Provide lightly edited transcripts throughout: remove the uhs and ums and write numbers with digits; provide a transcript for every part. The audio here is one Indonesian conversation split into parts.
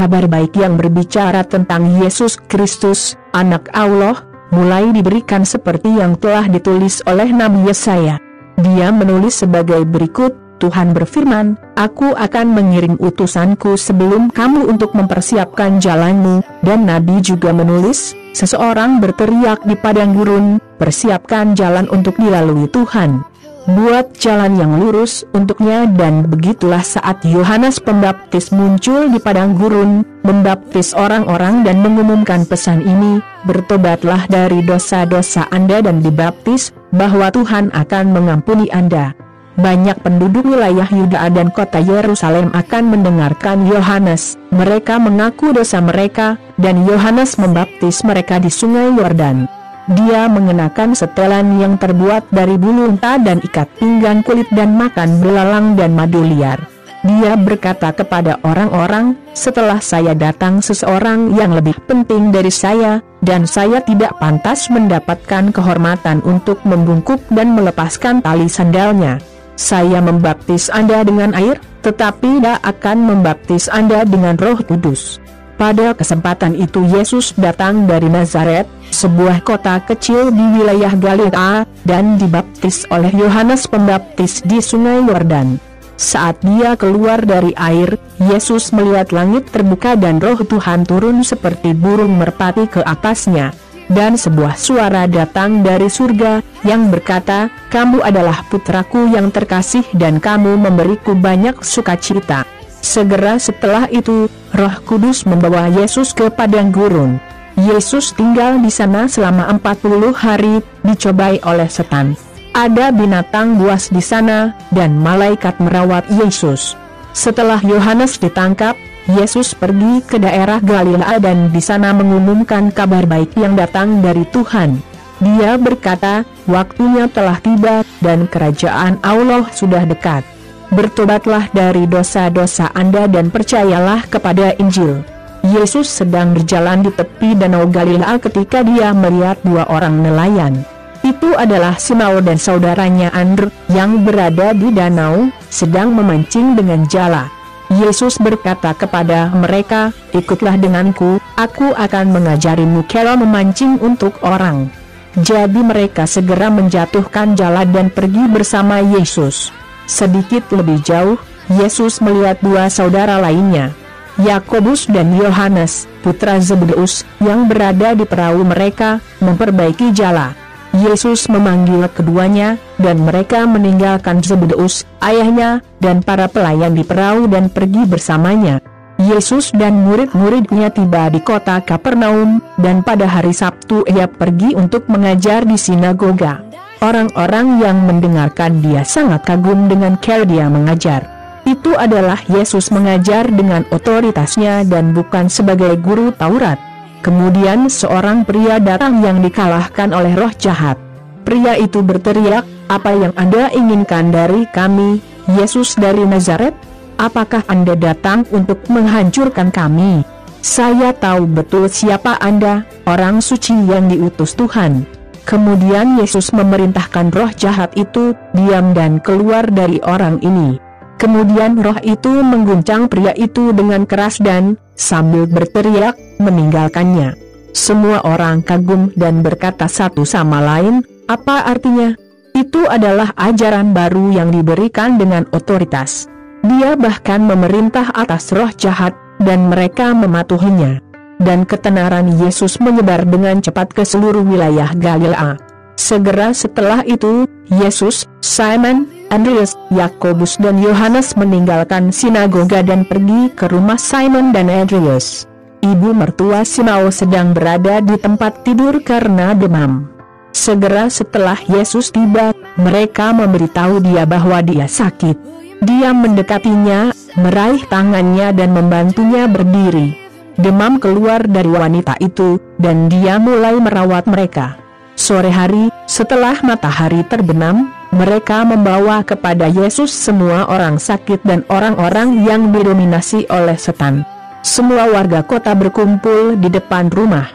kabar baik yang berbicara tentang Yesus Kristus, Anak Allah, mulai diberikan seperti yang telah ditulis oleh Nabi Yesaya. Dia menulis sebagai berikut, Tuhan berfirman, Aku akan mengirim utusanku sebelum kamu untuk mempersiapkan jalanmu, dan Nabi juga menulis, seseorang berteriak di padang gurun, persiapkan jalan untuk dilalui Tuhan. Buat jalan yang lurus untuknya. Dan begitulah saat Yohanes Pembaptis muncul di padang gurun, membaptis orang-orang dan mengumumkan pesan ini, bertobatlah dari dosa-dosa Anda dan dibaptis, bahwa Tuhan akan mengampuni Anda. Banyak penduduk wilayah Yudea dan kota Yerusalem akan mendengarkan Yohanes. Mereka mengaku dosa mereka, dan Yohanes membaptis mereka di sungai Yordan. Dia mengenakan setelan yang terbuat dari bulu unta dan ikat pinggang kulit dan makan belalang dan madu liar. Dia berkata kepada orang-orang, setelah saya datang seseorang yang lebih penting dari saya, dan saya tidak pantas mendapatkan kehormatan untuk membungkuk dan melepaskan tali sandalnya. Saya membaptis Anda dengan air, tetapi dia akan membaptis Anda dengan Roh Kudus. Pada kesempatan itu Yesus datang dari Nazaret, sebuah kota kecil di wilayah Galilea, dan dibaptis oleh Yohanes Pembaptis di sungai Yordan. Saat dia keluar dari air, Yesus melihat langit terbuka dan Roh Tuhan turun seperti burung merpati ke atasnya. Dan sebuah suara datang dari surga, yang berkata, Kamu adalah putraku yang terkasih dan kamu memberiku banyak sukacita. Segera setelah itu, Roh Kudus membawa Yesus ke padang gurun. Yesus tinggal di sana selama 40 hari, dicobai oleh setan. Ada binatang buas di sana, dan malaikat merawat Yesus. Setelah Yohanes ditangkap, Yesus pergi ke daerah Galilea dan di sana mengumumkan kabar baik yang datang dari Tuhan. Dia berkata, waktunya telah tiba, dan kerajaan Allah sudah dekat. Bertobatlah dari dosa-dosa Anda dan percayalah kepada Injil. Yesus sedang berjalan di tepi danau Galilea ketika dia melihat dua orang nelayan. Itu adalah Simon dan saudaranya Andrew, yang berada di danau, sedang memancing dengan jala. Yesus berkata kepada mereka, ikutlah denganku, aku akan mengajarimu cara memancing untuk orang. Jadi mereka segera menjatuhkan jala dan pergi bersama Yesus. Sedikit lebih jauh, Yesus melihat dua saudara lainnya, Yakobus dan Yohanes, putra Zebedeus, yang berada di perahu mereka, memperbaiki jala. Yesus memanggil keduanya, dan mereka meninggalkan Zebedeus, ayahnya, dan para pelayan di perahu dan pergi bersamanya. Yesus dan murid-muridnya tiba di kota Kapernaum, dan pada hari Sabtu ia pergi untuk mengajar di sinagoga. Orang-orang yang mendengarkan dia sangat kagum dengan cara dia mengajar. Itu adalah Yesus mengajar dengan otoritasnya dan bukan sebagai guru Taurat. Kemudian seorang pria datang yang dikalahkan oleh roh jahat. Pria itu berteriak, apa yang Anda inginkan dari kami, Yesus dari Nazaret? Apakah Anda datang untuk menghancurkan kami? Saya tahu betul siapa Anda, orang suci yang diutus Tuhan. Kemudian Yesus memerintahkan roh jahat itu, diam dan keluar dari orang ini. Kemudian roh itu mengguncang pria itu dengan keras dan, sambil berteriak, meninggalkannya. Semua orang kagum dan berkata satu sama lain, apa artinya? Itu adalah ajaran baru yang diberikan dengan otoritas. Dia bahkan memerintah atas roh jahat, dan mereka mematuhinya. Dan ketenaran Yesus menyebar dengan cepat ke seluruh wilayah Galilea. Segera setelah itu, Yesus, Simon, Andreas, Yakobus dan Yohanes meninggalkan sinagoga dan pergi ke rumah Simon dan Andreas. Ibu mertua Simon sedang berada di tempat tidur karena demam. Segera setelah Yesus tiba, mereka memberitahu dia bahwa dia sakit. Dia mendekatinya, meraih tangannya dan membantunya berdiri. Demam keluar dari wanita itu, dan dia mulai merawat mereka. Sore hari, setelah matahari terbenam, mereka membawa kepada Yesus semua orang sakit dan orang-orang yang didominasi oleh setan. Semua warga kota berkumpul di depan rumah.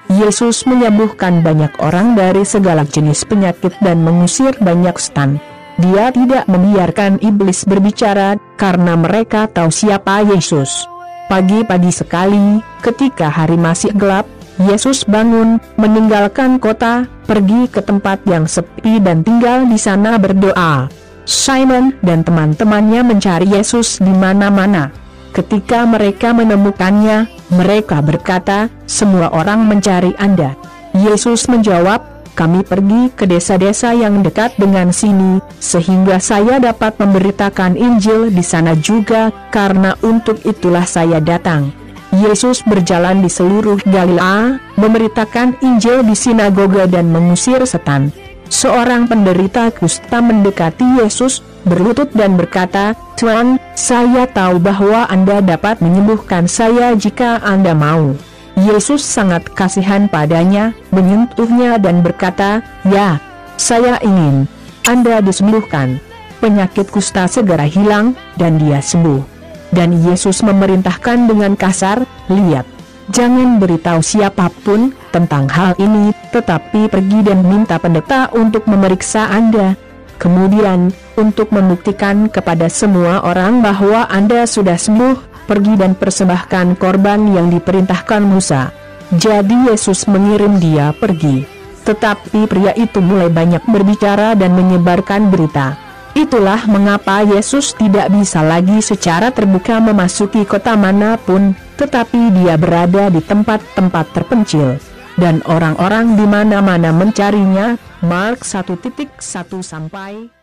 Yesus menyembuhkan banyak orang dari segala jenis penyakit dan mengusir banyak setan. Dia tidak membiarkan iblis berbicara, karena mereka tahu siapa Yesus. Pagi-pagi sekali, ketika hari masih gelap, Yesus bangun, meninggalkan kota, pergi ke tempat yang sepi dan tinggal di sana berdoa. Simon dan teman-temannya mencari Yesus di mana-mana. Ketika mereka menemukannya, mereka berkata, "Semua orang mencari Anda." Yesus menjawab, "Kami pergi ke desa-desa yang dekat dengan sini, sehingga saya dapat memberitakan Injil di sana juga, karena untuk itulah saya datang." Yesus berjalan di seluruh Galilea, memberitakan Injil di sinagoga dan mengusir setan. Seorang penderita kusta mendekati Yesus, berlutut dan berkata, "Tuan, saya tahu bahwa Anda dapat menyembuhkan saya jika Anda mau." Yesus sangat kasihan padanya, menyentuhnya dan berkata, "Ya, saya ingin Anda disembuhkan." Penyakit kusta segera hilang, dan dia sembuh. Dan Yesus memerintahkan dengan kasar, "Lihat, jangan beritahu siapapun tentang hal ini, tetapi pergi dan minta pendeta untuk memeriksa Anda. Kemudian, untuk membuktikan kepada semua orang bahwa Anda sudah sembuh, pergi dan persembahkan korban yang diperintahkan Musa." Jadi Yesus mengirim dia pergi. Tetapi pria itu mulai banyak berbicara dan menyebarkan berita. Itulah mengapa Yesus tidak bisa lagi secara terbuka memasuki kota manapun, tetapi dia berada di tempat-tempat terpencil. Dan orang-orang di mana-mana mencarinya. Mark 1:1-3